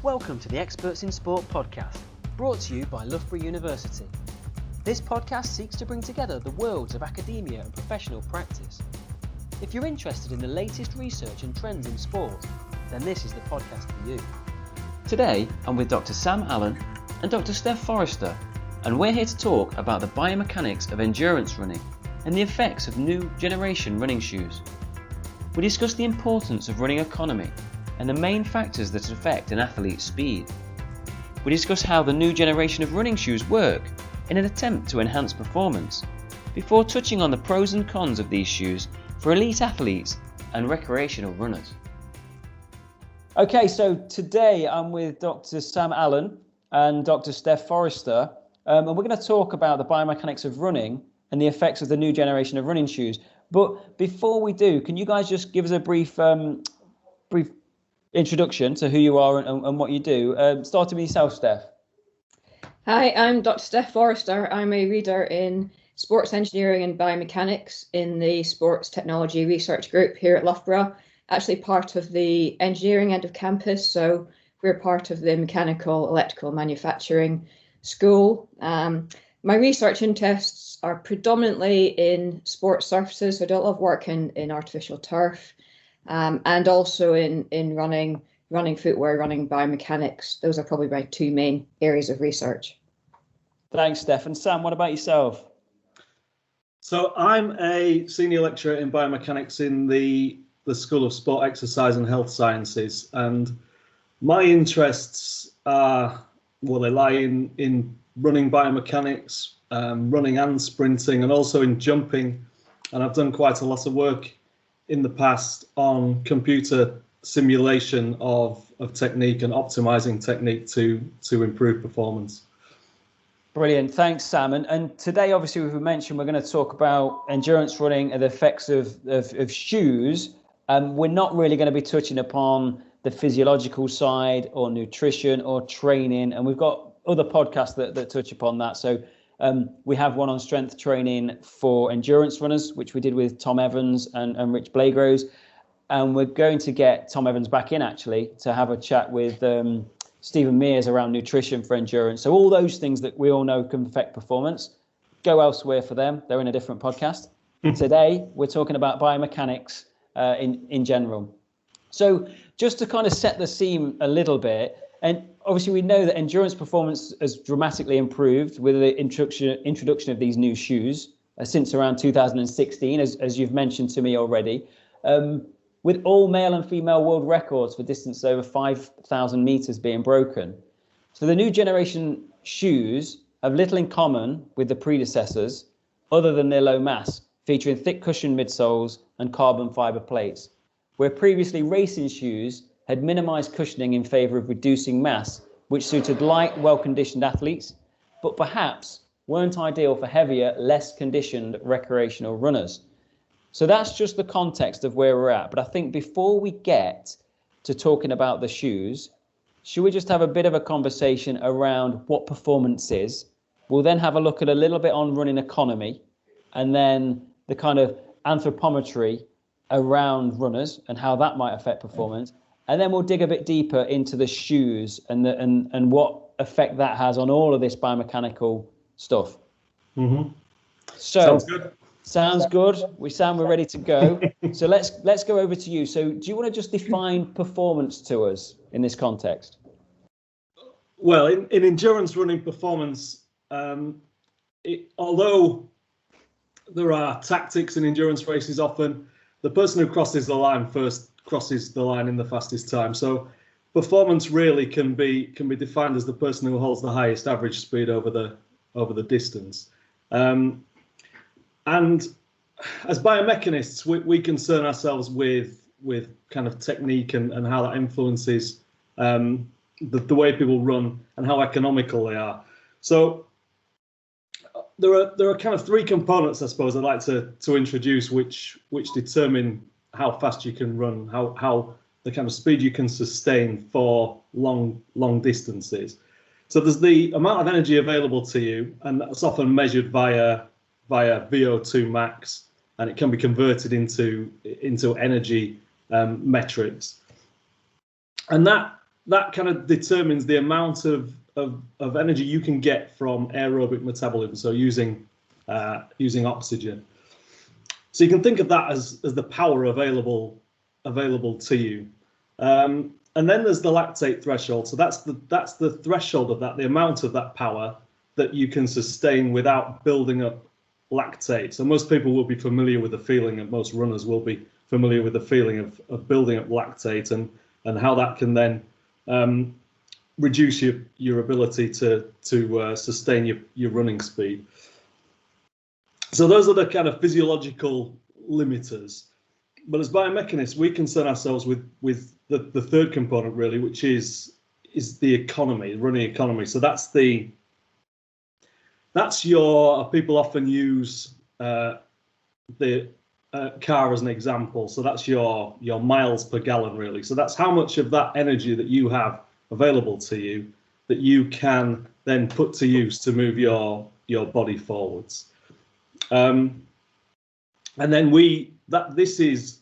Welcome to the Experts in Sport podcast, brought to you by Loughborough University. This podcast seeks to bring together the worlds of academia and professional practice. If you're interested in the latest research and trends in sport, then this is the podcast for you. Today, I'm with Dr. Sam Allen and Dr. Steph Forrester, and we're here to talk about the biomechanics of endurance running and the effects of new generation running shoes. We discuss the importance of running economy and the main factors that affect an athlete's speed. We discuss how the new generation of running shoes work in an attempt to enhance performance, before touching on the pros and cons of these shoes for elite athletes and recreational runners. Okay, so today I'm with Dr. Sam Allen and Dr. Steph Forrester, and we're going to talk about the biomechanics of running and the effects of the new generation of running shoes. But before we do, can you guys just give us a brief introduction to who you are and what you do? Starting with yourself, Steph. Hi, I'm Dr. Steph Forrester. I'm a reader in Sports Engineering and Biomechanics in the Sports Technology Research Group here at Loughborough, actually part of the engineering end of campus, so we're part of the mechanical electrical manufacturing school. My research interests are predominantly in sports surfaces, so I do a lot of work in artificial turf, and also in running footwear, running biomechanics. Those are probably my two main areas of research. Thanks, Steph. And Sam, what about yourself? So I'm a senior lecturer in biomechanics in the School of Sport, Exercise and Health Sciences. And my interests are, well, they lie in running biomechanics, running and sprinting, and also in jumping. And I've done quite a lot of work in the past on computer simulation of technique and optimizing technique to improve performance. Brilliant. Thanks, Sam. And today, obviously, we've mentioned we're going to talk about endurance running and the effects of shoes. We're not really going to be touching upon the physiological side or nutrition or training. And we've got other podcasts that touch upon that. So we have one on strength training for endurance runners, which we did with Tom Evans and Rich Blagrose. And we're going to get Tom Evans back in, actually, to have a chat with Stephen Mears around nutrition for endurance. So all those things that we all know can affect performance, go elsewhere for them. They're in a different podcast. Today, we're talking about biomechanics in general. So just to kind of set the scene a little bit, and obviously we know that endurance performance has dramatically improved with the introduction of these new shoes since around 2016, as you've mentioned to me already. With all male and female world records for distance over 5,000 meters being broken. So the new generation shoes have little in common with the predecessors, other than their low mass, featuring thick cushioned midsoles and carbon fiber plates, where previously racing shoes had minimized cushioning in favor of reducing mass, which suited light, well-conditioned athletes, but perhaps weren't ideal for heavier, less conditioned recreational runners. So that's just the context of where we're at. But I think before we get to talking about the shoes, should we just have a bit of a conversation around what performance is? We'll then have a look at a little bit on running economy, and then the kind of anthropometry around runners and how that might affect performance. And then we'll dig a bit deeper into the shoes and what effect that has on all of this biomechanical stuff. Mm-hmm. So sounds good. Sounds good. We're ready to go. So let's go over to you. So do you want to just define performance to us in this context? Well, in endurance running performance, although there are tactics in endurance races, often the person who crosses the line first crosses the line in the fastest time. So performance really can be defined as the person who holds the highest average speed over the distance. And as biomechanists, we concern ourselves with kind of technique and how that influences the way people run and how economical they are. So there are kind of three components, I suppose, I'd like to introduce, which determine how fast you can run, how the kind of speed you can sustain for long distances. So there's the amount of energy available to you, and that's often measured via VO2 max, and it can be converted into energy metrics. And that that kind of determines the amount of energy you can get from aerobic metabolism, so using oxygen. So you can think of that as the power available to you. And then there's the lactate threshold. So that's the threshold of that, the amount of that power that you can sustain without building up lactate. So most people will be familiar with the feeling, and most runners will be familiar with the feeling of building up lactate and how that can then reduce your ability to sustain your running speed. So those are the kind of physiological limiters. But as biomechanists, we concern ourselves with the third component, really, which is the economy, running economy. So that's your, people often use the car as an example. So that's your miles per gallon, really. So that's how much of that energy that you have available to you that you can then put to use to move your body forwards. And then this is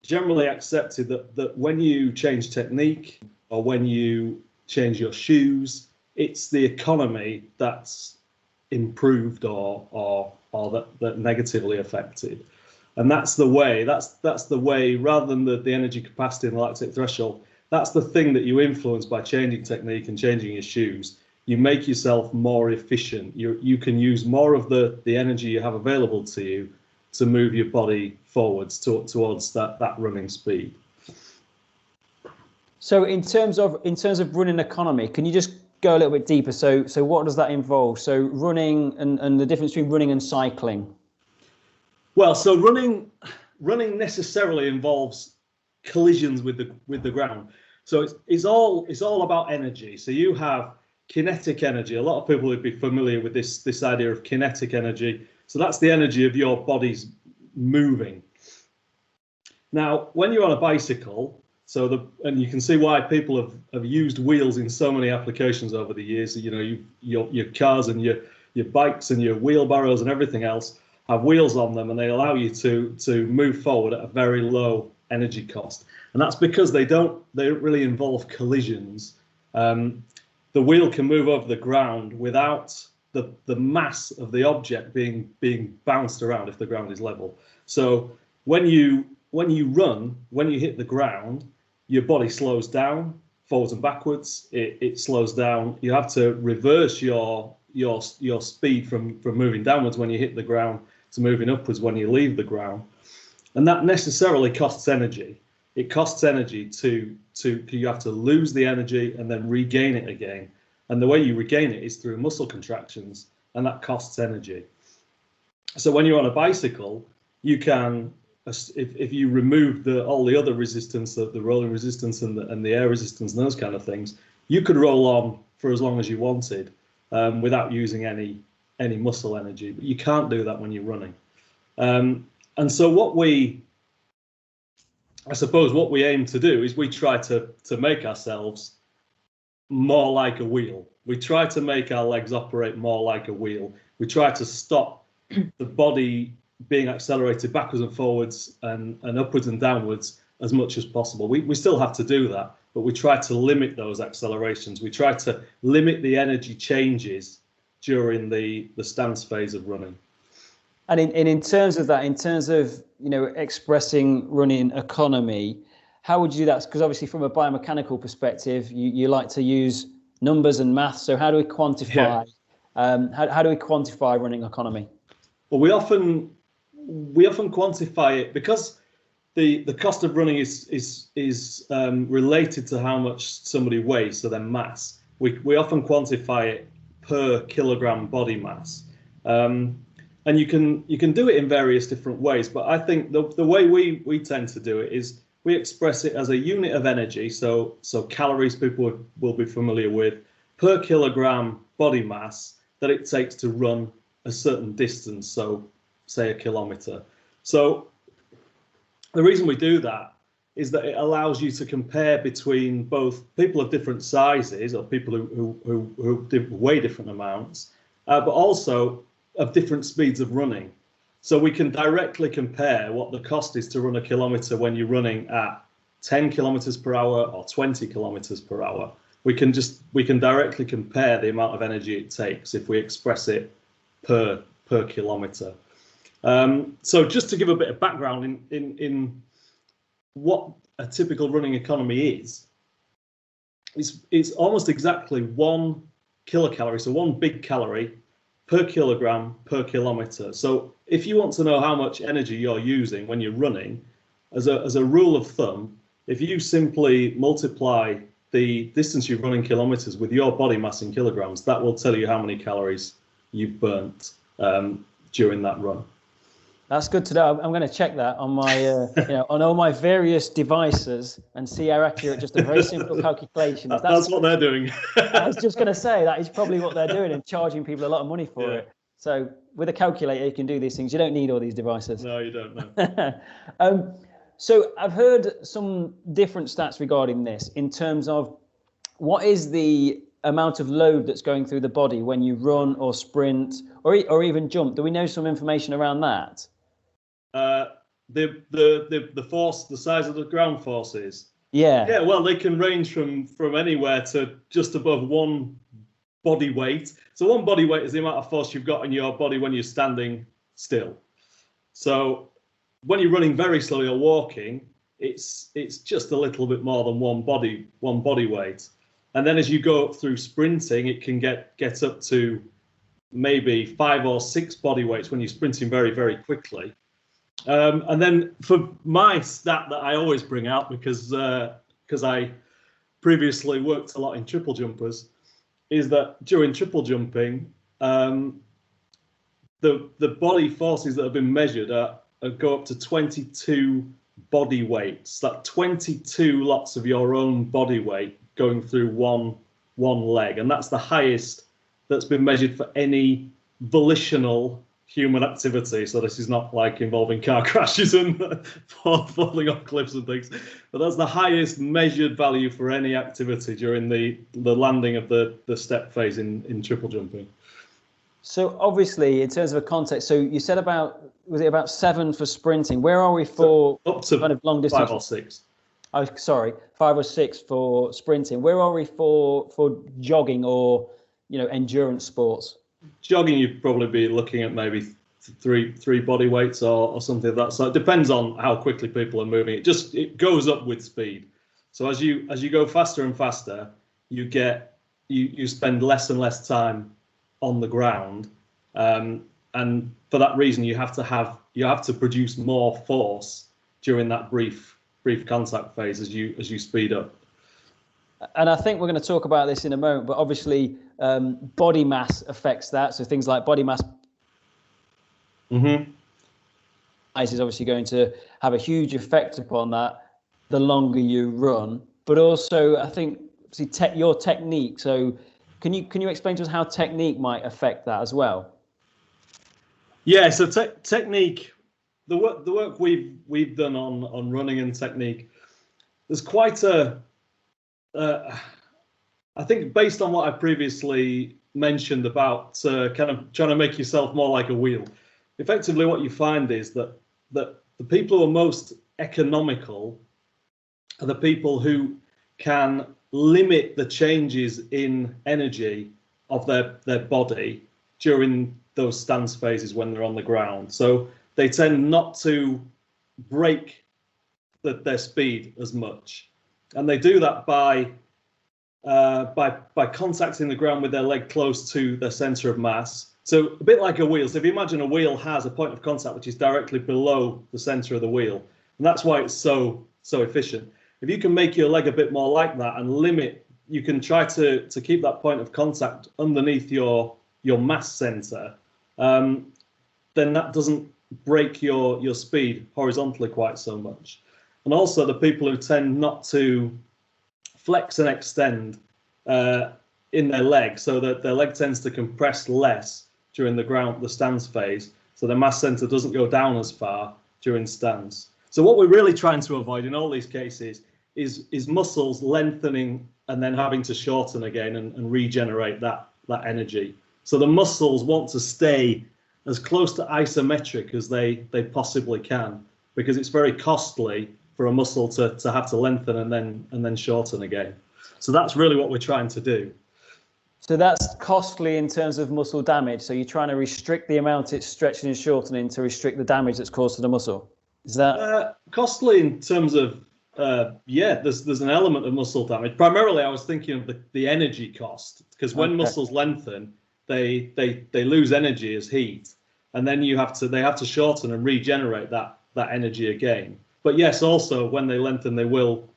generally accepted that when you change technique or when you change your shoes, it's the economy that's improved or that negatively affected. And that's the way, rather than the energy capacity and the lactate threshold, that's the thing that you influence by changing technique and changing your shoes. You make yourself more efficient. You can use more of the energy you have available to you to move your body forwards towards that running speed. So in terms of running economy, can you just go a little bit deeper? So what does that involve? So running and the difference between running and cycling. Well, so running necessarily involves collisions with the ground. So it's all about energy. So you have kinetic energy. A lot of people would be familiar with this idea of kinetic energy. So that's the energy of your body's moving. Now, when you're on a bicycle, and you can see why people have used wheels in so many applications over the years. You know, your cars and your bikes and your wheelbarrows and everything else have wheels on them, and they allow you to move forward at a very low energy cost. And that's because they don't really involve collisions. The wheel can move over the ground without the mass of the object being bounced around if the ground is level. So when you run, when you hit the ground, your body slows down forwards and backwards. It slows down. You have to reverse your speed from moving downwards when you hit the ground to moving upwards when you leave the ground. And that necessarily costs energy. It costs energy you have to lose the energy and then regain it again. And the way you regain it is through muscle contractions, and that costs energy. So when you're on a bicycle, you can, if you remove all the other resistance, the rolling resistance and the air resistance and those kind of things, you could roll on for as long as you wanted without using any muscle energy. But you can't do that when you're running. And so I suppose what we aim to do is we try to make ourselves more like a wheel. We try to make our legs operate more like a wheel. We try to stop the body being accelerated backwards and forwards and upwards and downwards as much as possible. We still have to do that, but we try to limit those accelerations. We try to limit the energy changes during the stance phase of running. And in terms of that, in terms of expressing running economy, how would you do that? Because obviously from a biomechanical perspective, you like to use numbers and maths. So how do we quantify? Yeah. How do we quantify running economy? Well, we often quantify it because the cost of running is related to how much somebody weighs, so their mass. We often quantify it per kilogram body mass. And you can do it in various different ways, but I think the way we tend to do it is we express it as a unit of energy. So calories people will be familiar with per kilogram body mass that it takes to run a certain distance. So say a kilometer. So the reason we do that is that it allows you to compare between both people of different sizes or people who weigh different amounts, but also of different speeds of running. So we can directly compare what the cost is to run a kilometer when you're running at 10 kilometers per hour or 20 kilometers per hour. We can directly compare the amount of energy it takes if we express it per kilometer. So just to give a bit of background in what a typical running economy is, it's almost exactly 1 kilocalorie, so 1 big calorie per kilogram per kilometer. So if you want to know how much energy you're using when you're running, as a rule of thumb, if you simply multiply the distance you run in kilometers with your body mass in kilograms, that will tell you how many calories you've burnt during that run. That's good to know. I'm going to check that on my, on all my various devices and see how accurate. Just a very simple calculation. That's what they're doing. I was just going to say that is probably what they're doing and charging people a lot of money for it. So with a calculator, you can do these things. You don't need all these devices. No, you don't know. So I've heard some different stats regarding this in terms of what is the amount of load that's going through the body when you run or sprint or even jump. Do we know some information around that? The force, the size of the ground forces. Yeah. Well, they can range from anywhere to just above 1 body weight. So 1 body weight is the amount of force you've got in your body when you're standing still. So when you're running very slowly or walking, it's just a little bit more than one body weight. And then as you go up through sprinting, it can get up to maybe 5 or 6 body weights when you're sprinting very, very quickly. And then for my stat that I always bring out, because I previously worked a lot in triple jumpers, is that during triple jumping, the body forces that have been measured go up to 22 body weights. That 22 lots of your own body weight going through one leg, and that's the highest that's been measured for any volitional human activity. So this is not like involving car crashes and falling off cliffs and things, but that's the highest measured value for any activity during the landing of the step phase in triple jumping. So obviously, in terms of a context, so you said was it about 7 for sprinting? Where are we for up to kind of long distance? 5 or 6. Oh, sorry, 5 or 6 for sprinting. Where are we for jogging or endurance sports? Jogging, you'd probably be looking at maybe three body weights or something like that. So it depends on how quickly people are moving. It goes up with speed. So as you go faster and faster, you spend less and less time on the ground, and for that reason, you have to produce more force during that brief contact phase as you speed up. And I think we're going to talk about this in a moment, but obviously body mass affects that. So things like body mass is obviously going to have a huge effect upon that the longer you run. But also, I think your technique. So can you explain to us how technique might affect that as well? Yeah. So technique, the work we've done on running and technique, there's quite a I think based on what I previously mentioned about kind of trying to make yourself more like a wheel, effectively what you find is that the people who are most economical are the people who can limit the changes in energy of their body during those stance phases when they're on the ground. So they tend not to break their speed as much. And they do that by contacting the ground with their leg close to their center of mass. So a bit like a wheel. So if you imagine a wheel has a point of contact which is directly below the center of the wheel, and that's why it's so efficient. If you can make your leg a bit more like that and limit, you can try to keep that point of contact underneath your mass center, then that doesn't break your speed horizontally quite so much. And also the people who tend not to flex and extend in their leg, so that their leg tends to compress less during the stance phase, so the mass center doesn't go down as far during stance. So what we're really trying to avoid in all these cases is muscles lengthening and then having to shorten again and regenerate that energy. So the muscles want to stay as close to isometric as they possibly can, because it's very costly for a muscle to have to lengthen and then shorten again. So that's really what we're trying to do. So that's costly in terms of muscle damage. So you're trying to restrict the amount it's stretching and shortening to restrict the damage that's caused to the muscle. Is that costly in terms of there's an element of muscle damage. Primarily, I was thinking of the energy cost, because when muscles lengthen, they lose energy as heat, and then they have to shorten and regenerate that energy again. But yes, also when they lengthen, they will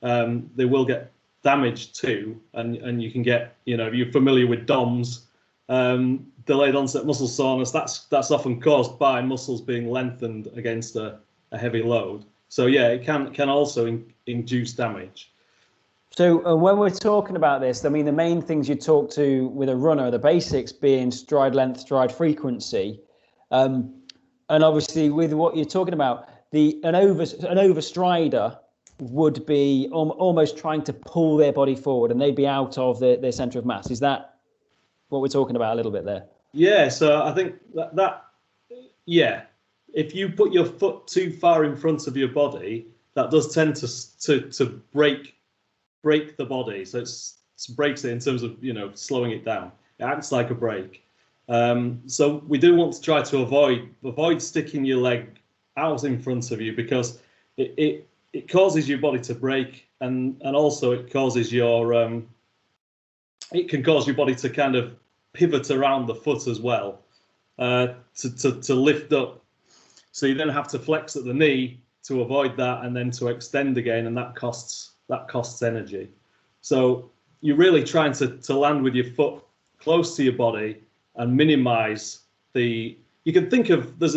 get damage too, and you can get, if you're familiar with DOMS, delayed onset muscle soreness, that's often caused by muscles being lengthened against a heavy load. So yeah, it can also induce damage. So when we're talking about this, I mean, the main things you talk to with a runner, the basics being stride length, stride frequency, and obviously with what you're talking about, an overstrider would be almost trying to pull their body forward, and they'd be out of their center of mass. Is that what we're talking about a little bit there? Yeah, so I think that if you put your foot too far in front of your body, that does tend to break the body. So it breaks it in terms of slowing it down. It acts like a brake. So we do want to try to avoid sticking your leg out in front of you, because it causes your body to break, and also it causes it can cause your body to kind of pivot around the foot as well, to lift up. So you then have to flex at the knee to avoid that, and then to extend again, and that costs energy. So you're really trying to land with your foot close to your body and minimize the. You can think of there's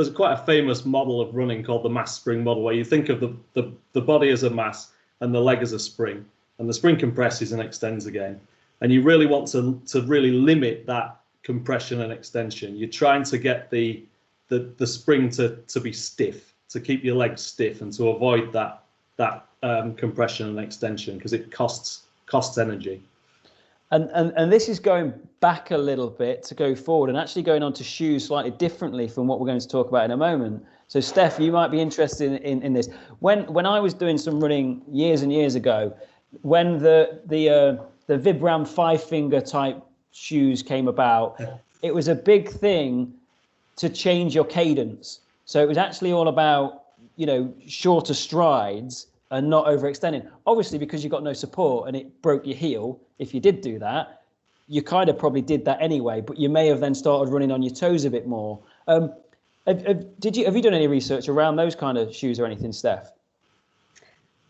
quite a famous model of running called the mass spring model, where you think of the body as a mass and the leg as a spring, and the spring compresses and extends again. And you really want to really limit that compression and extension. You're trying to get the spring to be stiff, to keep your legs stiff, and to avoid that compression and extension, because it costs energy. And this is going back a little bit to go forward, and actually going on to shoes slightly differently from what we're going to talk about in a moment. So Steph, you might be interested in this. When I was doing some running years and years ago, when the Vibram 5-finger type shoes came about, it was a big thing to change your cadence. So it was actually all about, shorter strides and not overextending. Obviously, because you got no support and it broke your heel, if you did do that, you kind of probably did that anyway, but you may have then started running on your toes a bit more. Have you done any research around those kind of shoes or anything, Steph?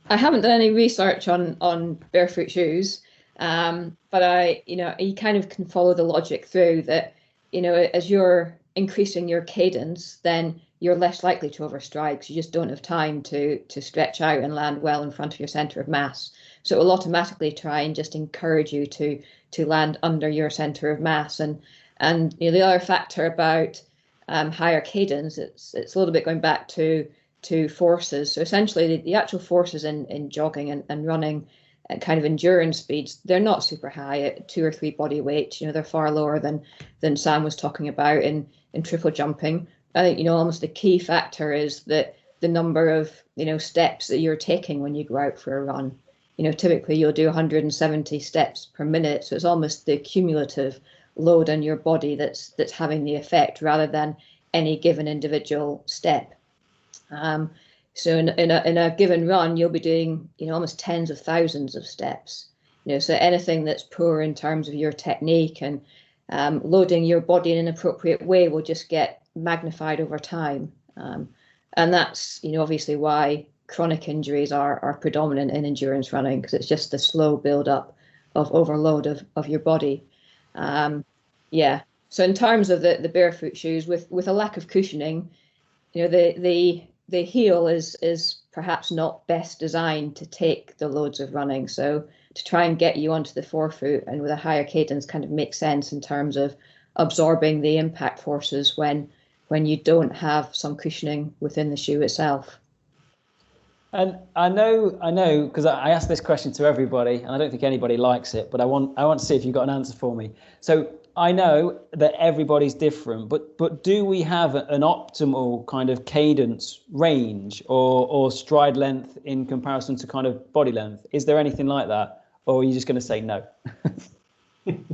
I haven't done any research on barefoot shoes, but you kind of can follow the logic through that, as you're increasing your cadence, then you're less likely to overstride, because you just don't have time to stretch out and land well in front of your center of mass. So it will automatically try and just encourage you to land under your center of mass. And the other factor about higher cadence, it's a little bit going back to forces. So essentially the actual forces in jogging and running and kind of endurance speeds, they're not super high at 2 or 3 body weight. They're far lower than Sam was talking about in triple jumping. I think, almost the key factor is that the number of, steps that you're taking when you go out for a run. Typically you'll do 170 steps per minute. So it's almost the cumulative load on your body that's having the effect, rather than any given individual step. So in a given run, you'll be doing, almost tens of thousands of steps. So anything that's poor in terms of your technique and loading your body in an appropriate way will just get magnified over time. And that's, obviously why chronic injuries are predominant in endurance running, because it's just the slow build up of overload of your body. So in terms of the barefoot shoes, with a lack of cushioning, the heel is perhaps not best designed to take the loads of running. So to try and get you onto the forefoot and with a higher cadence kind of makes sense in terms of absorbing the impact forces when you don't have some cushioning within the shoe itself. And I know, because I asked this question to everybody, and I don't think anybody likes it, but I want to see if you've got an answer for me. So I know that everybody's different, but do we have an optimal kind of cadence range or stride length in comparison to kind of body length? Is there anything like that, or are you just going to say no?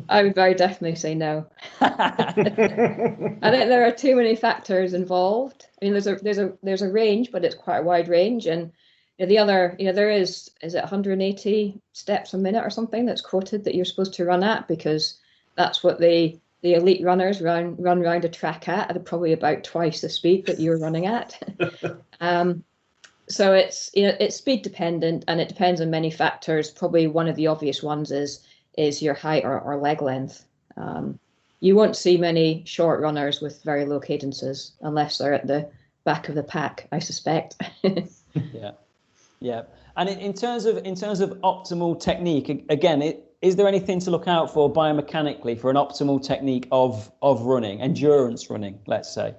I would very definitely say no. I think there are too many factors involved. I mean, there's a range, but it's quite a wide range, and the other, there is it 180 steps a minute or something that's quoted that you're supposed to run at, because that's what the elite runners run around a track at probably about twice the speed that you're running at. So it's speed dependent, and it depends on many factors. Probably one of the obvious ones is your height or leg length. You won't see many short runners with very low cadences unless they're at the back of the pack, I suspect. Yeah. And in terms of optimal technique, again, is there anything to look out for biomechanically for an optimal technique of running, endurance running, let's say?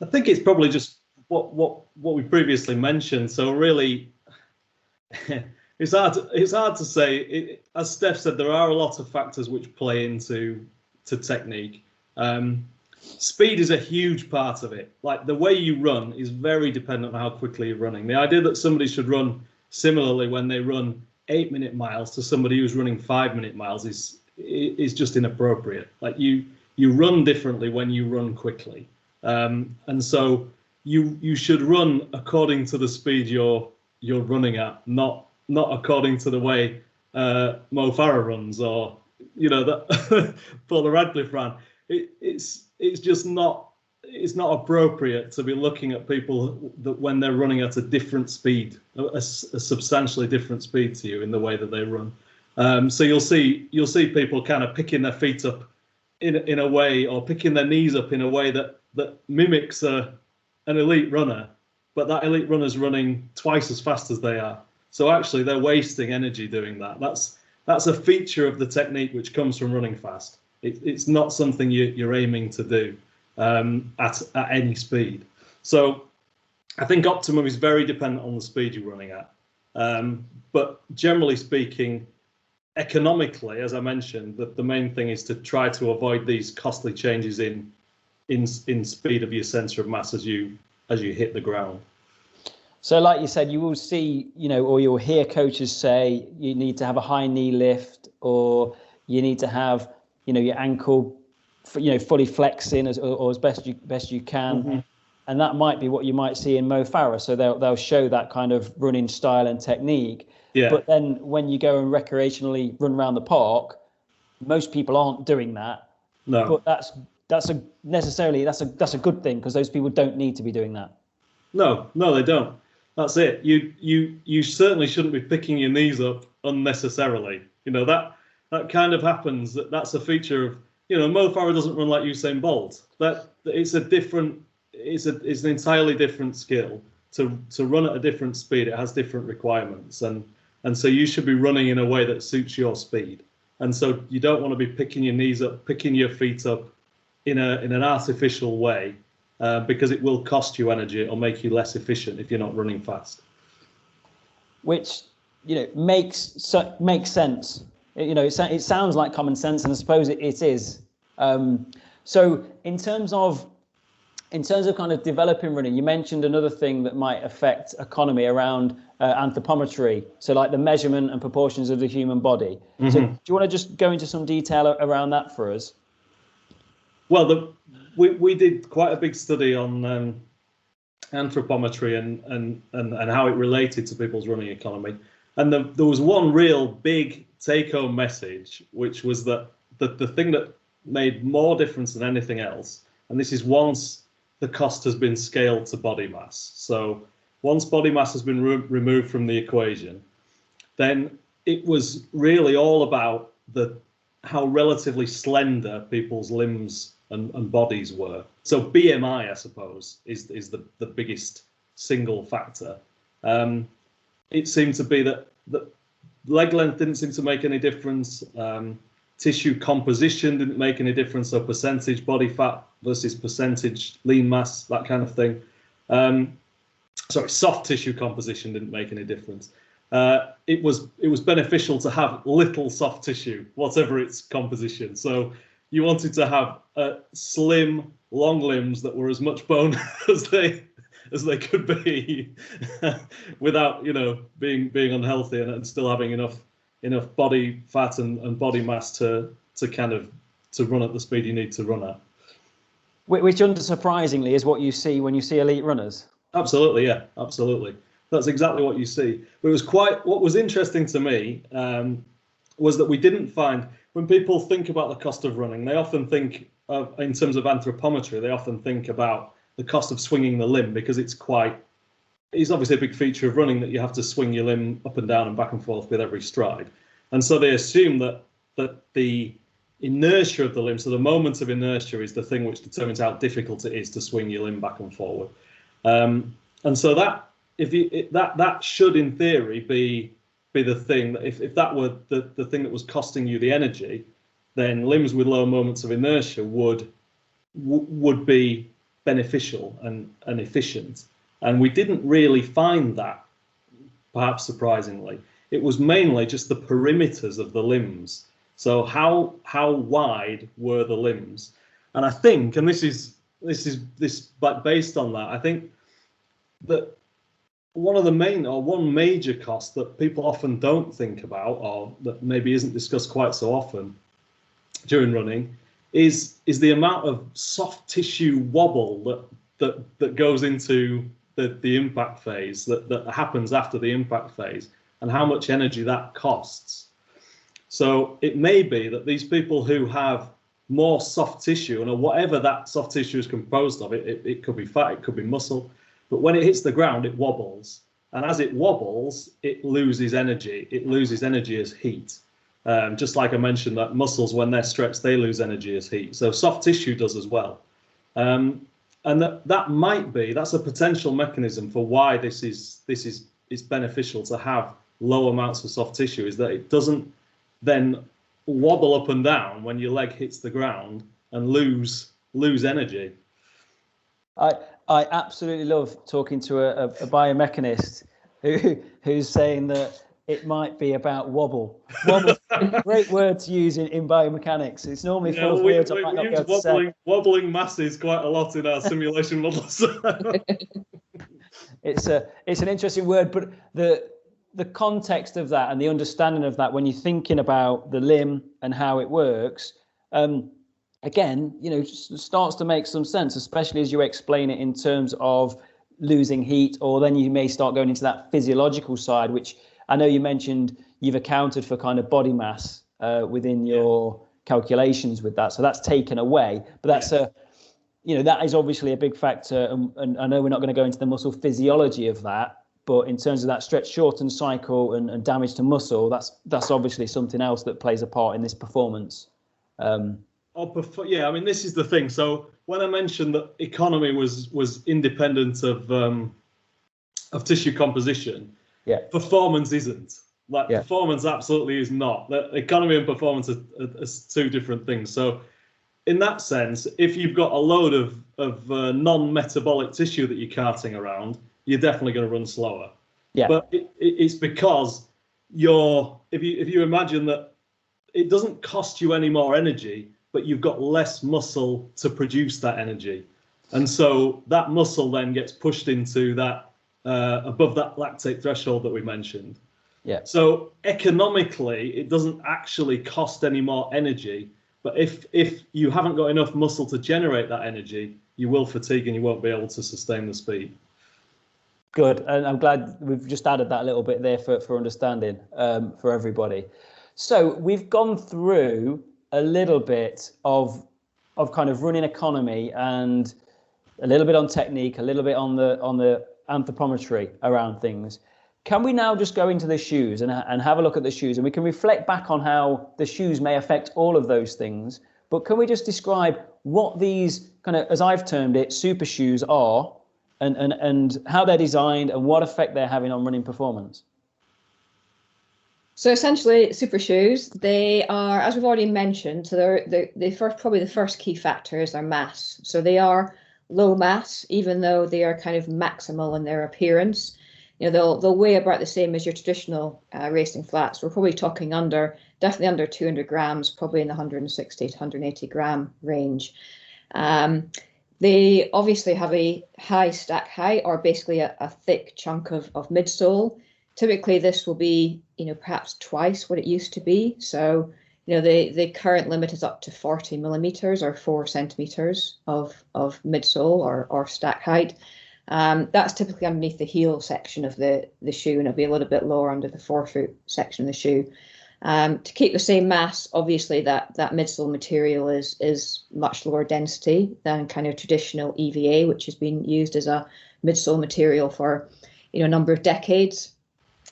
I think it's probably just what we previously mentioned. So really, it's hard to say. As Steph said, there are a lot of factors which play into technique. Speed is a huge part of it. Like, the way you run is very dependent on how quickly you're running. The idea that somebody should run similarly when they run 8-minute miles to somebody who's running 5-minute miles is just inappropriate. Like, you run differently when you run quickly, and so you should run according to the speed you're running at, not according to the way Mo Farah runs, or that Paul Radcliffe ran. It's just not appropriate to be looking at people that when they're running at a different speed, a substantially different speed to you in the way that they run. So you'll see people kind of picking their feet up in a way, or picking their knees up in a way that mimics an elite runner, but that elite runner's running twice as fast as they are. So actually they're wasting energy doing that. That's a feature of the technique which comes from running fast. It's not something you're aiming to do at any speed. So I think optimum is very dependent on the speed you're running at. But generally speaking, economically, as I mentioned, the main thing is to try to avoid these costly changes in speed of your center of mass as you hit the ground. So like you said, you will see, or you'll hear coaches say you need to have a high knee lift, or you need to have your ankle, fully flexing or as best you can, mm-hmm. And that might be what you might see in Mo Farah. So they'll show that kind of running style and technique. Yeah. But then when you go and recreationally run around the park, most people aren't doing that. No. But that's a good thing, because those people don't need to be doing that. No, they don't. That's it. You certainly shouldn't be picking your knees up unnecessarily. That kind of happens. That's a feature of, Mo Farah doesn't run like Usain Bolt. It's an entirely different skill. To run at a different speed, it has different requirements, and so you should be running in a way that suits your speed. And so you don't want to be picking your knees up, picking your feet up in an artificial way, because it will cost you energy or make you less efficient if you're not running fast. Which makes sense. It sounds like common sense, and I suppose it is. So in terms of kind of developing running, you mentioned another thing that might affect economy around anthropometry. So like the measurement and proportions of the human body. Mm-hmm. So do you want to just go into some detail around that for us? Well, we did quite a big study on anthropometry and how it related to people's running economy. And there was one real big take-home message, which was that the thing that made more difference than anything else, and this is once the cost has been scaled to body mass. So once body mass has been removed from the equation, then it was really all about how relatively slender people's limbs and bodies were. So BMI, I suppose, is the biggest single factor. It seemed to be that leg length didn't seem to make any difference. Tissue composition didn't make any difference. So percentage body fat versus percentage lean mass, that kind of thing. Soft tissue composition didn't make any difference. it was beneficial to have little soft tissue, whatever its composition. So you wanted to have slim, long limbs that were as much bone as they could be, without being unhealthy, and still having enough body fat and body mass to run at the speed you need to run at. Which, unsurprisingly, is what you see when you see elite runners. Absolutely, yeah, absolutely. That's exactly what you see. But what was interesting to me was that we didn't find, when people think about the cost of running, they often think of, in terms of anthropometry, they often think about the cost of swinging the limb, because it's obviously a big feature of running that you have to swing your limb up and down and back and forth with every stride. And so they assume that the inertia of the limb, so the moment of inertia, is the thing which determines how difficult it is to swing your limb back and forward. And so that should, in theory, be the thing that if that were the thing that was costing you the energy, then limbs with low moments of inertia would be beneficial and efficient. And we didn't really find that, perhaps surprisingly. It was mainly just the perimeters of the limbs. So how wide were the limbs? And I think, and this is based on that, I think that one major cost that people often don't think about, or that maybe isn't discussed quite so often during running, is the amount of soft tissue wobble that goes into the impact phase, that happens after the impact phase, and how much energy that costs. So it may be that these people who have more soft tissue, and whatever that soft tissue is composed of, it could be fat, it could be muscle, but when it hits the ground, it wobbles. And as it wobbles, it loses energy. It loses energy as heat. Just like I mentioned, that muscles, when they're stretched, they lose energy as heat. So soft tissue does as well. And that's a potential mechanism for why it's beneficial to have low amounts of soft tissue, is that it doesn't then wobble up and down when your leg hits the ground and lose energy. I absolutely love talking to a biomechanist who's saying that it might be about wobble. Wobble's a great word to use in biomechanics. It's normally full of words I might not be able to say. Wobbling masses quite a lot in our simulation models. It's an interesting word, but the context of that and the understanding of that, when you're thinking about the limb and how it works, again, just starts to make some sense, especially as you explain it in terms of losing heat, or then you may start going into that physiological side, which I know you mentioned you've accounted for kind of body mass within your calculations with that. So that's taken away, but that's that is obviously a big factor. And I know we're not going to go into the muscle physiology of that, but in terms of that stretch shorten cycle and damage to muscle, that's obviously something else that plays a part in this performance. Yeah, I mean, this is the thing. So when I mentioned that economy was independent of tissue composition, performance isn't. Performance absolutely is not. Economy and performance are two different things. So in that sense, if you've got a load of non-metabolic tissue that you're carting around, you're definitely going to run slower. Yeah. But it's because if you imagine that it doesn't cost you any more energy, but you've got less muscle to produce that energy. And so that muscle then gets pushed into that above that lactate threshold that we mentioned. Yeah. So economically, it doesn't actually cost any more energy. But if you haven't got enough muscle to generate that energy, you will fatigue and you won't be able to sustain the speed. Good. And I'm glad we've just added that a little bit there for understanding for everybody. So we've gone through a little bit of kind of running economy and a little bit on technique, a little bit on the anthropometry around things. Can we now just go into the shoes and have a look at the shoes, and we can reflect back on how the shoes may affect all of those things, but can we just describe what these kind of, as I've termed it, super shoes are, and how they're designed and what effect they're having on running performance? So essentially, super shoes, they are, as we've already mentioned, so probably the first key factor is their mass. So they are low mass, even though they are kind of maximal in their appearance. they'll weigh about the same as your traditional racing flats. We're probably talking definitely under 200 grams, probably in the 160 to 180 gram range. They obviously have a high stack height, or basically a thick chunk of midsole. Typically, this will be, perhaps twice what it used to be. So, the current limit is up to 40 millimeters or 4 centimeters of midsole or stack height. That's typically underneath the heel section of the shoe, and it'll be a little bit lower under the forefoot section of the shoe. To keep the same mass, obviously that midsole material is much lower density than kind of traditional EVA, which has been used as a midsole material for a number of decades.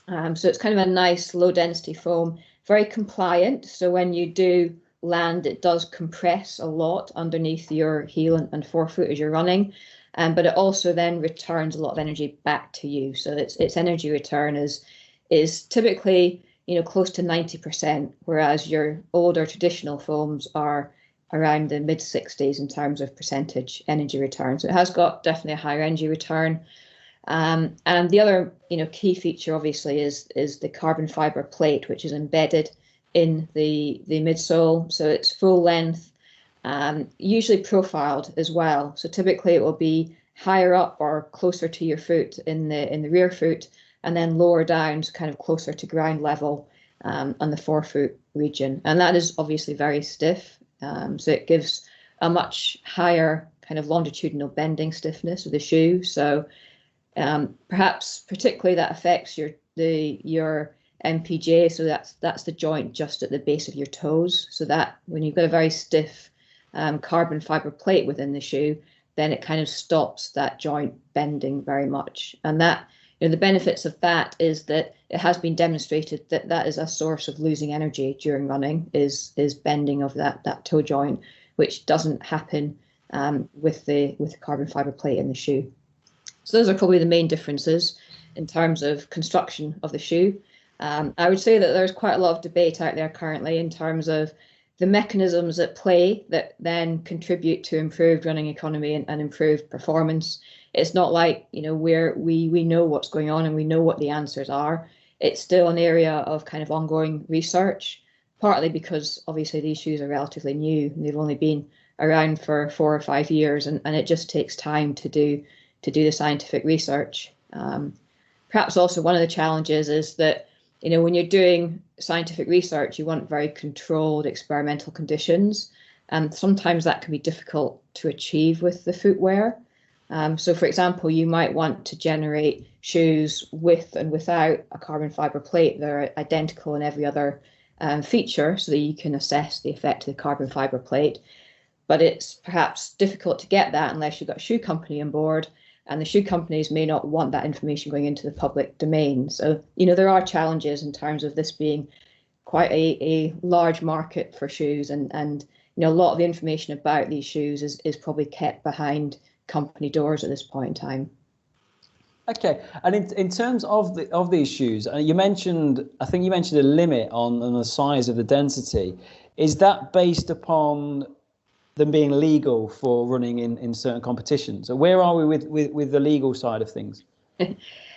So it's kind of a nice low density foam, very compliant. So when you do land, it does compress a lot underneath your heel and forefoot as you're running. But it also then returns a lot of energy back to you. So its energy return is typically close to 90%, whereas your older traditional foams are around the mid 60s in terms of percentage energy return. So it has got definitely a higher energy return. And the other key feature obviously is the carbon fiber plate, which is embedded in the midsole. So it's full length, usually profiled as well. So typically it will be higher up or closer to your foot in the rear foot, and then lower down to kind of closer to ground level on the forefoot region. And that is obviously very stiff. So it gives a much higher kind of longitudinal bending stiffness of the shoe. So perhaps particularly that affects your MPJ. So that's the joint just at the base of your toes. So that when you've got a very stiff carbon fiber plate within the shoe, then it kind of stops that joint bending very much. And that the benefits of that is that it has been demonstrated that is a source of losing energy during running, is bending of that toe joint, which doesn't happen with the carbon fiber plate in the shoe. So those are probably the main differences in terms of construction of the shoe. I would say that there's quite a lot of debate out there currently in terms of the mechanisms at play that then contribute to improved running economy and improved performance. It's not like, where we know what's going on and we know what the answers are. It's still an area of kind of ongoing research, partly because obviously these shoes are relatively new and they've only been around for 4 or 5 years, and it just takes time to do the scientific research. Perhaps also one of the challenges is that, when you're doing scientific research, you want very controlled experimental conditions, and sometimes that can be difficult to achieve with the footwear. So, for example, you might want to generate shoes with and without a carbon fiber plate that are identical in every other feature, so that you can assess the effect of the carbon fiber plate. But it's perhaps difficult to get that unless you've got a shoe company on board, and the shoe companies may not want that information going into the public domain. So, there are challenges in terms of this being quite a large market for shoes, and a lot of the information about these shoes is probably kept behind company doors at this point in time. Okay, and in terms of these shoes, I think you mentioned a limit on the size of the density. Is that based upon them being legal for running in certain competitions? So where are we with the legal side of things?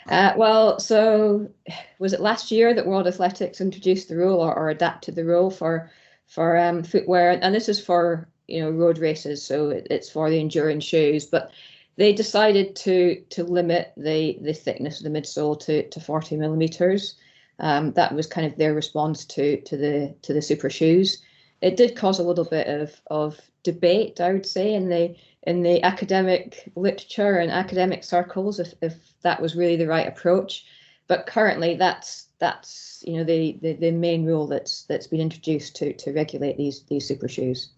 Well, so was it last year that World Athletics introduced the rule or adapted the rule for footwear? And this is for road races, so it's for the endurance shoes. But they decided to limit the thickness of the midsole to 40 millimeters. That was kind of their response to the super shoes. It did cause a little bit of debate, I would say, in the academic literature and academic circles, if that was really the right approach. But currently, that's the main rule that's been introduced to regulate these super shoes.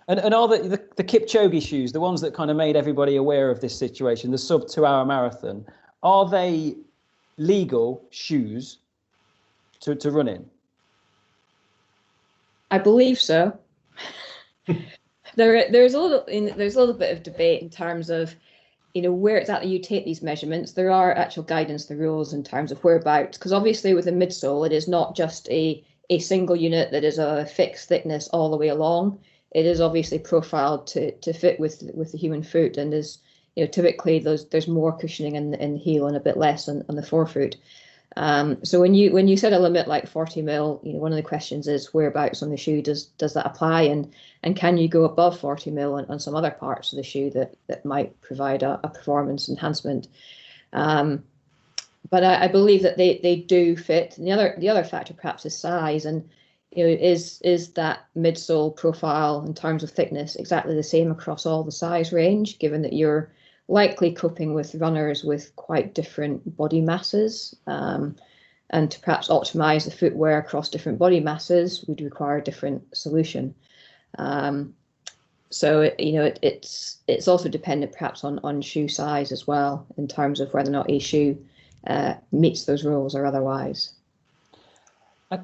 And are the Kipchoge shoes, the ones that kind of made everybody aware of this situation, the sub 2 hour marathon, are they legal shoes to run in? I believe so. There's a little bit of debate in terms of where exactly you take these measurements. There are actual guidance, the rules in terms of whereabouts, because obviously with a midsole, it is not just a single unit that is a fixed thickness all the way along. It is obviously profiled to fit with the human foot, and is typically there's more cushioning in the heel and a bit less on the forefoot. So when you set a limit like 40 mil, one of the questions is whereabouts on the shoe does that apply, and can you go above 40 mil on some other parts of the shoe that might provide a performance enhancement. But I believe that they do fit. And the other factor perhaps is size, and is that midsole profile in terms of thickness exactly the same across all the size range, given that you're likely coping with runners with quite different body masses, and to perhaps optimize the footwear across different body masses would require a different solution. So it's also dependent perhaps on shoe size as well, in terms of whether or not a shoe meets those rules or otherwise.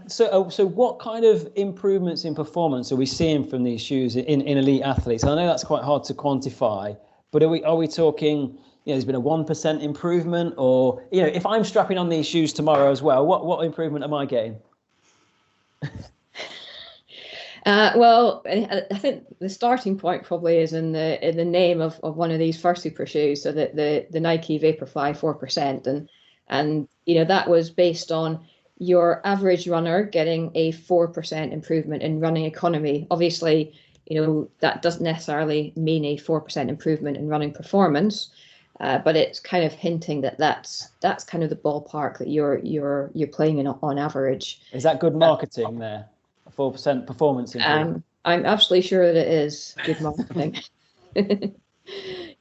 So what kind of improvements in performance are we seeing from these shoes in elite athletes? I know that's quite hard to quantify, but are we talking, there's been a 1% improvement, or, if I'm strapping on these shoes tomorrow as well, what improvement am I getting? Well, I think the starting point probably is in the name of one of these first super shoes, so that the Nike Vaporfly 4%, and that was based on your average runner getting a 4% improvement in running economy. Obviously, that doesn't necessarily mean a 4% improvement in running performance, but it's kind of hinting that that's kind of the ballpark that you're playing in on average. Is that good marketing there? A 4% performance improvement? I'm absolutely sure that it is good marketing.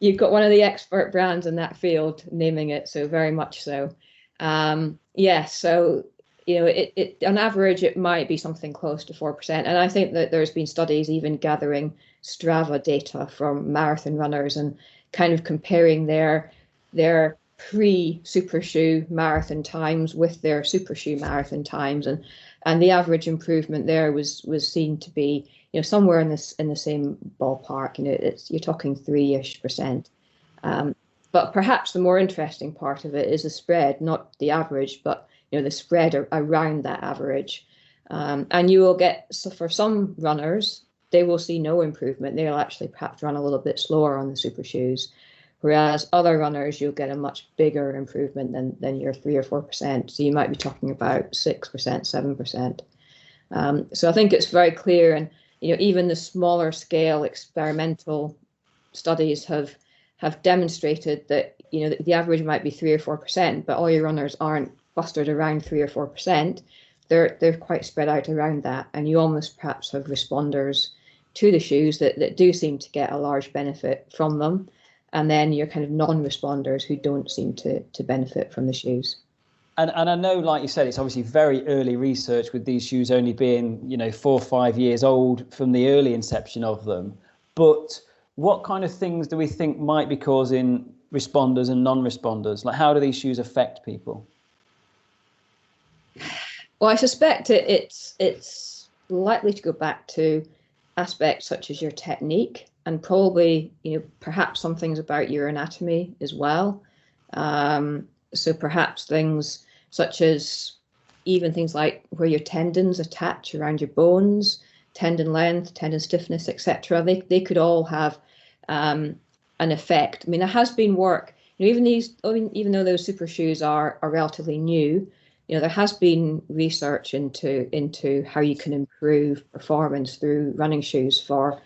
You've got one of the expert brands in that field naming it, so very much so. So it on average it might be something close to 4%, and I think that there's been studies even gathering Strava data from marathon runners and kind of comparing their pre-super shoe marathon times with their super shoe marathon times, and the average improvement there was seen to be somewhere in the same ballpark. You're talking 3-ish%. But perhaps the more interesting part of it is the spread, not the average, but the spread around that average. And you will get, so for some runners, they will see no improvement. They'll actually perhaps run a little bit slower on the super shoes. Whereas other runners, you'll get a much bigger improvement than your 3 or 4%. So you might be talking about 6%, 7%. So I think it's very clear. And, even the smaller scale experimental studies have demonstrated that, the average might be 3 or 4%, but all your runners aren't clustered around 3 or 4%. They're quite spread out around that. And you almost perhaps have responders to the shoes that do seem to get a large benefit from them. And then you're kind of non-responders who don't seem to benefit from the shoes. And I know, like you said, it's obviously very early research with these shoes only being, 4 or 5 years old from the early inception of them. But what kind of things do we think might be causing responders and non-responders? Like, how do these shoes affect people? Well, I suspect it's likely to go back to aspects such as your technique, and probably, perhaps some things about your anatomy as well. So perhaps things such as even things like where your tendons attach around your bones, tendon length, tendon stiffness, etc. They could all have an effect. I mean, there has been work, even though those super shoes are relatively new, there has been research into how you can improve performance through running shoes for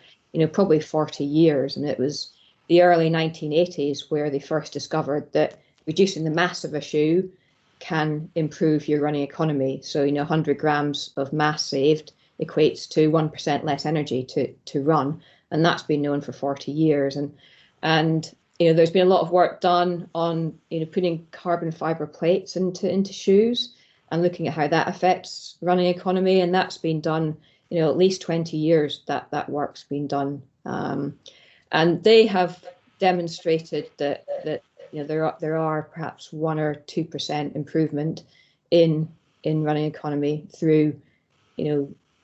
probably 40 years. And it was the early 1980s where they first discovered that reducing the mass of a shoe can improve your running economy. So, 100 grams of mass saved equates to 1% less energy to run. And that's been known for 40 years. And there's been a lot of work done on, putting carbon fiber plates into shoes and looking at how that affects running economy. And that's been done, at least 20 years that work's been done. And they have demonstrated that there are perhaps 1 or 2% improvement in running economy through,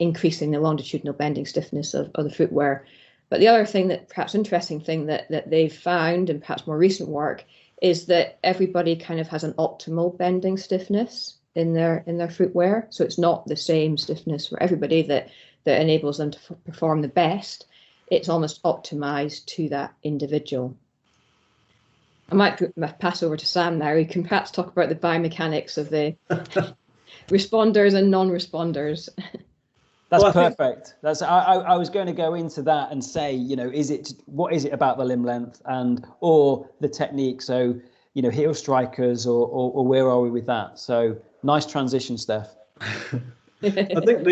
increasing the longitudinal bending stiffness of the footwear. But the other thing interesting thing that they've found, and perhaps more recent work, is that everybody kind of has an optimal bending stiffness in their footwear. So it's not the same stiffness for everybody that enables them to perform the best. It's almost optimized to that individual. I might pass over to Sam now. He can perhaps talk about the biomechanics of the responders and non-responders. That's perfect. That's I was going to go into that and say, what is it about the limb length or the technique? So, heel strikers or where are we with that? So nice transition, Steph. I think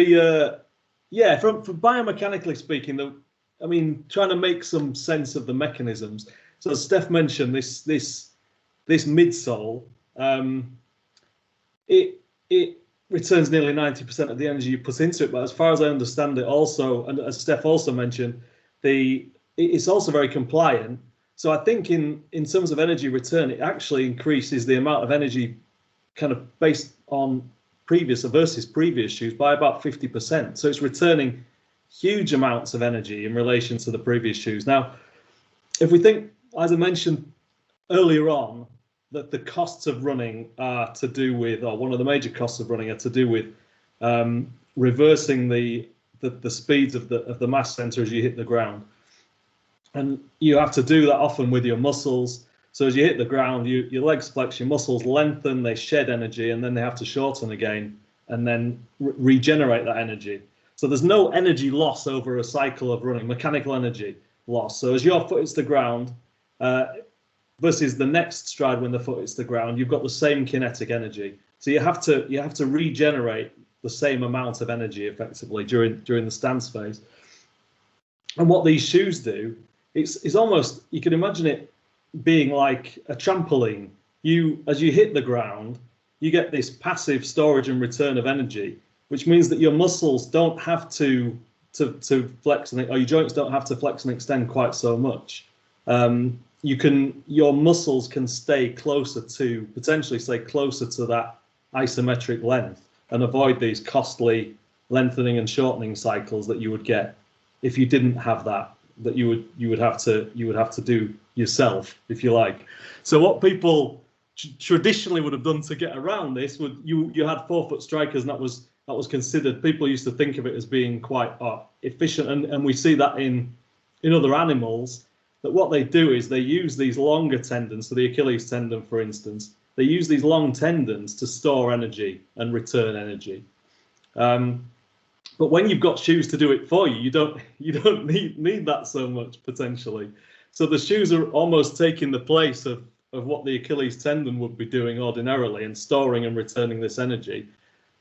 from biomechanically speaking, trying to make some sense of the mechanisms. So as Steph mentioned, this midsole, it returns nearly 90% of the energy you put into it. But as far as I understand it, also, and as Steph also mentioned, it's also very compliant. So I think in terms of energy return, it actually increases the amount of energy kind of based on previous shoes by about 50%. So it's returning huge amounts of energy in relation to the previous shoes. Now, if we think, as I mentioned earlier on, that the costs of running are to do with, or one of the major costs of running are to do with reversing the speeds of the mass center as you hit the ground. And you have to do that often with your muscles. So as you hit the ground, your legs flex, your muscles lengthen, they shed energy, and then they have to shorten again and then regenerate that energy. So there's no energy loss over a cycle of running, mechanical energy loss. So as your foot hits the ground, versus the next stride when the foot hits the ground, you've got the same kinetic energy. So you have to regenerate the same amount of energy effectively during the stance phase. And what these shoes do, is almost, you can imagine it being like a trampoline. As you hit the ground, you get this passive storage and return of energy, which means that your muscles don't have to flex, or your joints don't have to flex and extend quite so much. Your muscles can potentially stay closer to that isometric length and avoid these costly lengthening and shortening cycles that you would get if you didn't have that you would have to do yourself, if you like. So what people traditionally would have done to get around this you had 4-foot strikers, and that was considered, people used to think of it as being quite efficient, and we see that in other animals, that what they do is they use these longer tendons, so the Achilles tendon, for instance, they use these long tendons to store energy and return energy. But when you've got shoes to do it for you, you don't need that so much potentially. So the shoes are almost taking the place of what the Achilles tendon would be doing ordinarily and storing and returning this energy,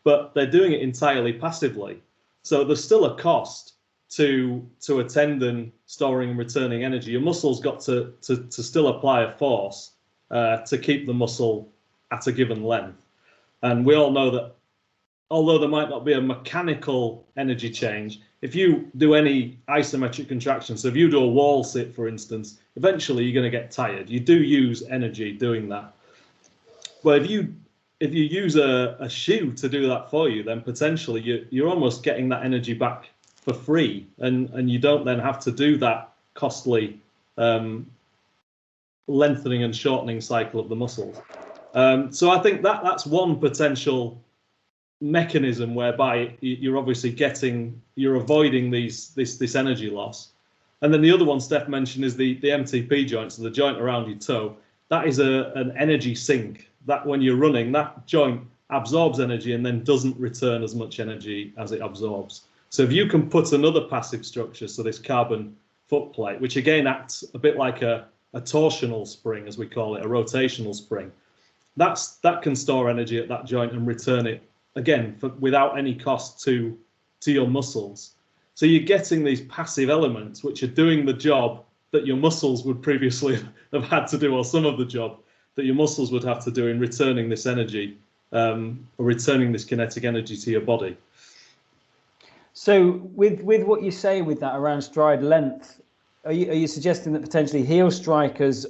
but they're doing it entirely passively. So there's still a cost to a tendon storing and returning energy. Your muscle's got to still apply a force to keep the muscle at a given length. And we all know that although there might not be a mechanical energy change, if you do any isometric contraction, so if you do a wall sit, for instance, eventually you're going to get tired. You do use energy doing that. But if you use a shoe to do that for you, then potentially you're almost getting that energy back for free, and you don't then have to do that costly lengthening and shortening cycle of the muscles. So I think that's one potential mechanism whereby you're obviously you're avoiding this energy loss. And then the other one Steph mentioned is the MTP joint, so the joint around your toe. That is an energy sink. That when you're running, that joint absorbs energy and then doesn't return as much energy as it absorbs. So if you can put another passive structure, so this carbon foot plate, which again acts a bit like a torsional spring, as we call it, a rotational spring, that can store energy at that joint and return it again without any cost to your muscles. So you're getting these passive elements which are doing the job that your muscles would previously have had to do, or some of the job that your muscles would have to do in returning this energy, or returning this kinetic energy to your body. So with what you say with that around stride length, are you suggesting that potentially heel strikers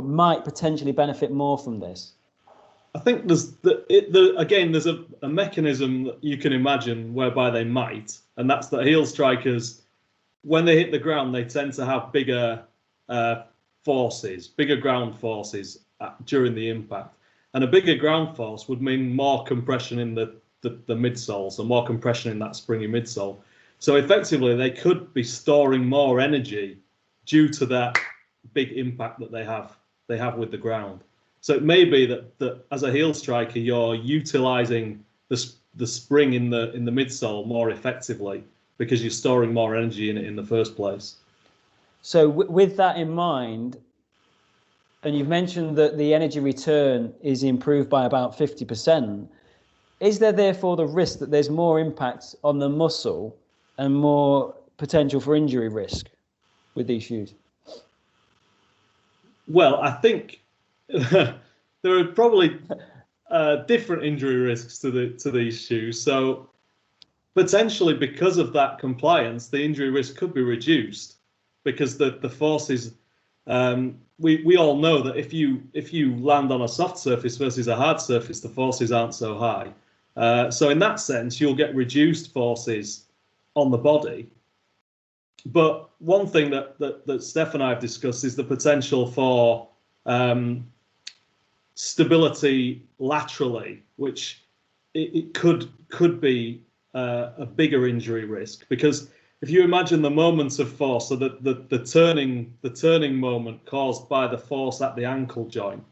might potentially benefit more from this? I think there's a mechanism that you can imagine whereby they might, and that's that heel strikers, when they hit the ground, they tend to have bigger ground forces during the impact, and a bigger ground force would mean more compression in the midsole, so more compression in that springy midsole. So effectively, they could be storing more energy due to that big impact that they have they have with the ground. So it may be that as a heel striker, you're utilising the spring in the midsole more effectively because you're storing more energy in it in the first place. So with that in mind, and you've mentioned that the energy return is improved by about 50%, is there therefore the risk that there's more impact on the muscle and more potential for injury risk with these shoes? Well, I think there are probably different injury risks to these shoes. So potentially because of that compliance, the injury risk could be reduced because the forces. We all know that if you land on a soft surface versus a hard surface, the forces aren't so high. So in that sense, you'll get reduced forces on the body. But one thing that Steph and I have discussed is the potential for stability laterally, which it could be a bigger injury risk, because if you imagine the moment of force, so the turning moment caused by the force at the ankle joint,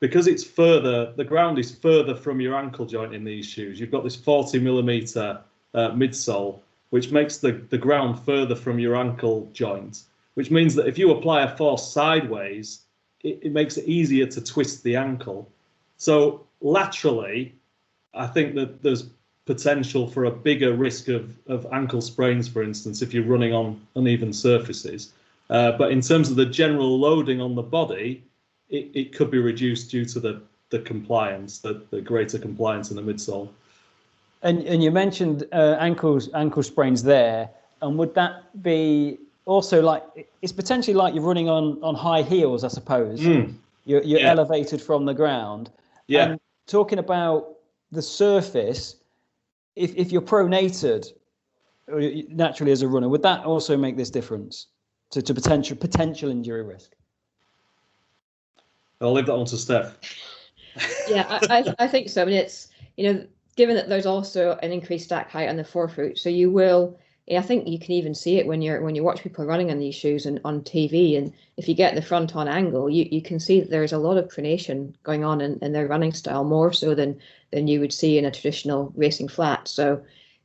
because it's further, the ground is further from your ankle joint in these shoes. You've got this 40mm midsole, which makes the ground further from your ankle joint, which means that if you apply a force sideways, it makes it easier to twist the ankle. So laterally, I think that there's potential for a bigger risk of ankle sprains, for instance, if you're running on uneven surfaces. But in terms of the general loading on the body, it could be reduced due to the compliance, the greater compliance in the midsole. And you mentioned ankle sprains there, and would that be also like, it's potentially like you're running on high heels, I suppose. You're elevated from the ground. Yeah. And talking about the surface, if you're pronated naturally as a runner, would that also make this difference to potential injury risk? I'll leave that one to Steph. Yeah, I think so. I mean, it's, given that there's also an increased stack height on the forefoot, so you will. I think you can even see it when you watch people running on these shoes and on TV, and if you get the front on angle, you can see that there's a lot of pronation going on in their running style, more so than you would see in a traditional racing flat. So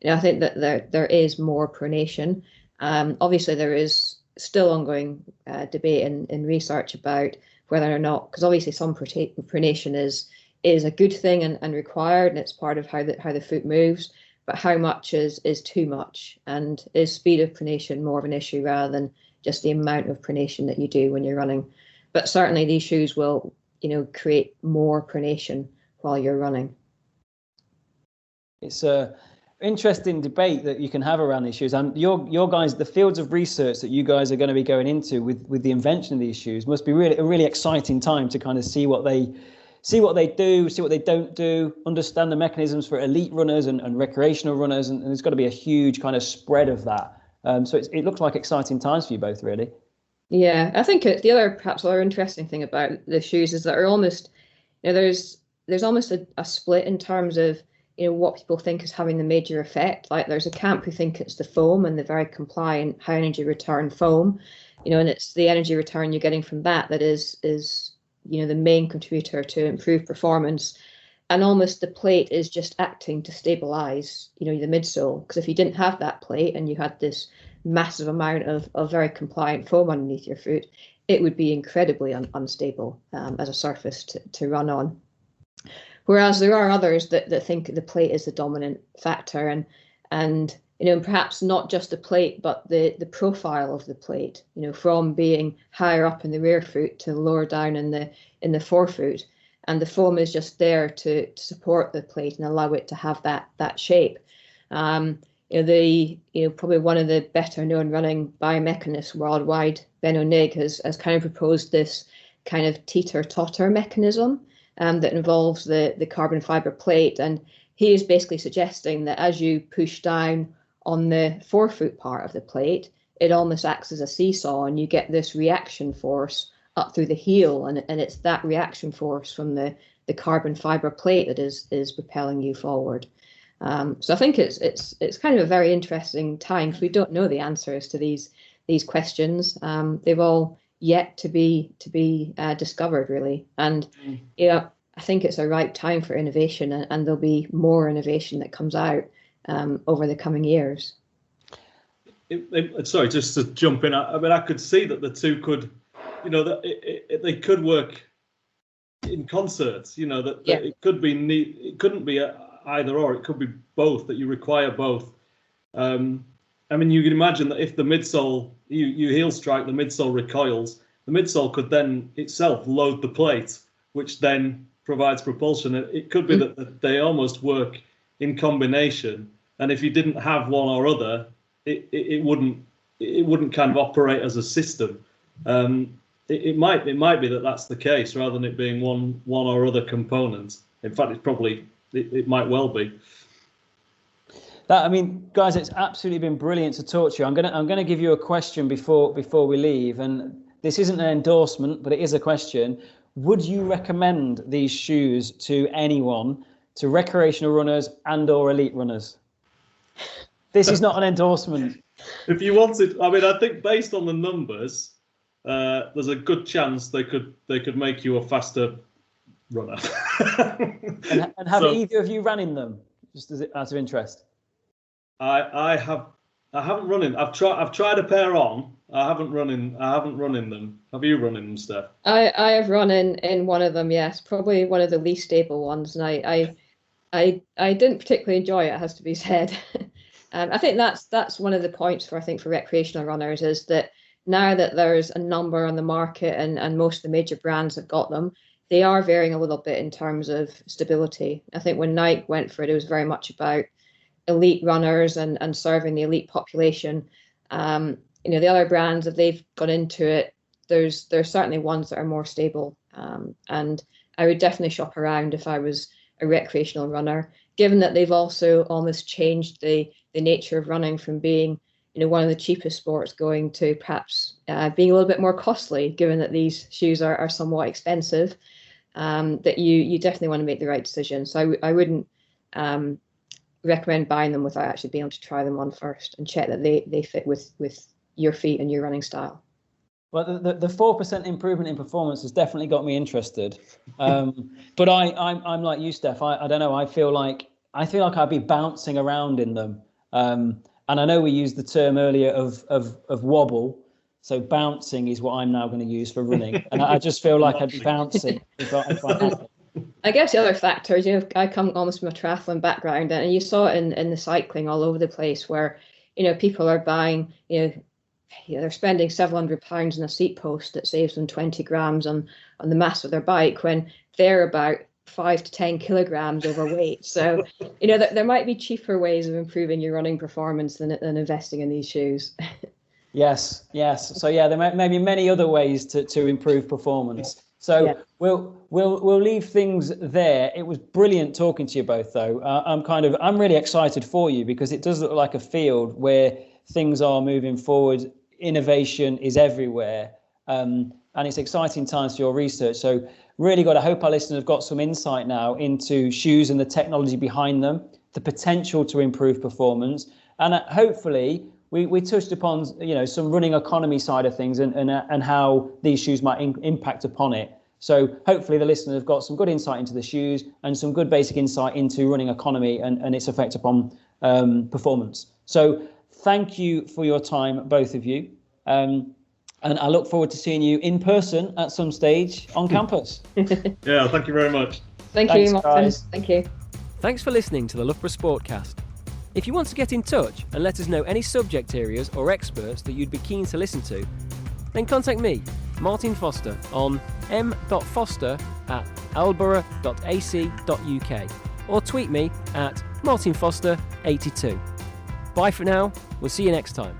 I think that there is more pronation. Obviously, there is still ongoing debate in research about whether or not, because obviously some pronation is a good thing and required, and it's part of how the foot moves. But how much is too much, and is speed of pronation more of an issue rather than just the amount of pronation that you do when you're running? But certainly these shoes will, create more pronation while you're running. It's a interesting debate that you can have around these shoes, and your guys, the fields of research that you guys are going to be going into with the invention of these shoes must be a really exciting time to kind of see what they do, see what they don't do, understand the mechanisms for elite runners and recreational runners, and there's got to be a huge kind of spread of that. So it looks like exciting times for you both, really. Yeah, I think the other interesting thing about the shoes is that are almost, there's almost a split in terms of what people think is having the major effect. Like there's a camp who think it's the foam and the very compliant high energy return foam, and it's the energy return you're getting from that is the main contributor to improved performance, and almost the plate is just acting to stabilize the midsole, because if you didn't have that plate and you had this massive amount of very compliant foam underneath your foot, it would be incredibly unstable as a surface to run on. Whereas there are others that think the plate is the dominant factor, and perhaps not just the plate, but the profile of the plate, from being higher up in the rear foot to lower down in the forefoot, and the foam is just there to support the plate and allow it to have that shape. Probably one of the better known running biomechanists worldwide, Ben O'Nig, has kind of proposed this kind of teeter-totter mechanism that involves the carbon fiber plate, and he is basically suggesting that as you push down on the forefoot part of the plate, it almost acts as a seesaw, and you get this reaction force up through the heel, and it's that reaction force from the carbon fiber plate that is propelling you forward. So I think it's kind of a very interesting time, because we don't know the answers to these questions. They've all yet to be discovered, really. And I think it's a ripe time for innovation, and there'll be more innovation that comes out over the coming years. Sorry, just to jump in. I mean, I could see that the two could, they could work in concert. That it could be it couldn't be either or. It could be both. That you require both. I mean, you can imagine that if the midsole, you heel strike, the midsole recoils. The midsole could then itself load the plate, which then provides propulsion. It could be that they almost work in combination. And if you didn't have one or other, it wouldn't kind of operate as a system. It might be that that's the case, rather than it being one or other component. In fact, it might well be. I mean, guys, it's absolutely been brilliant to talk to you. I'm gonna give you a question before we leave, and this isn't an endorsement, but it is a question. Would you recommend these shoes to anyone, to recreational runners and/or elite runners? This is not an endorsement. If you wanted, I mean, I think based on the numbers, there's a good chance they could make you a faster runner. and have either of you run in them? Just out of interest. I haven't run in. I've tried a pair on. I haven't run in them. Have you run in them, Steph? I have run in one of them. Yes, probably one of the least stable ones, and I didn't particularly enjoy it. It has to be said. I think that's one of the points for recreational runners, is that now that there's a number on the market and most of the major brands have got them, they are varying a little bit in terms of stability. I think when Nike went for it was very much about elite runners and serving the elite population. The other brands, if they've gone into it, there's certainly ones that are more stable. And I would definitely shop around if I was a recreational runner, given that they've also almost changed the nature of running from being one of the cheapest sports going to perhaps being a little bit more costly, given that these shoes are somewhat expensive. That you definitely want to make the right decision. So I wouldn't recommend buying them without actually being able to try them on first and check that they fit with your feet and your running style. Well, the 4% improvement in performance has definitely got me interested. But I'm like you, Steph. I don't know. I feel like I'd be bouncing around in them. And I know we used the term earlier of wobble. So bouncing is what I'm now going to use for running. And I just feel like I'd be bouncing if I had it. I guess the other factor is, I come almost from a triathlon background, and you saw it in the cycling all over the place, where, people are buying, they're spending £700 on a seat post that saves them 20 grams on the mass of their bike, when they're about 5 to 10 kilograms overweight. So, there might be cheaper ways of improving your running performance than investing in these shoes. Yes. So there may be many other ways to improve performance. So we'll leave things there. It was brilliant talking to you both, though. I'm really excited for you, because it does look like a field where things are moving forward. Innovation is everywhere, and it's exciting times for your research. So really I hope our listeners have got some insight now into shoes and the technology behind them, the potential to improve performance, and hopefully we touched upon some running economy side of things and how these shoes might impact upon it. So hopefully the listeners have got some good insight into the shoes and some good basic insight into running economy and its effect upon performance. So thank you for your time, both of you. And I look forward to seeing you in person at some stage on campus. Yeah, thank you very much. Thanks, you, Martin. Guys. Thank you. Thanks for listening to the Loughborough Sportcast. If you want to get in touch and let us know any subject areas or experts that you'd be keen to listen to, then contact me, Martin Foster, on m.foster@loughborough.ac.uk or tweet me at martinfoster82. Bye for now. We'll see you next time.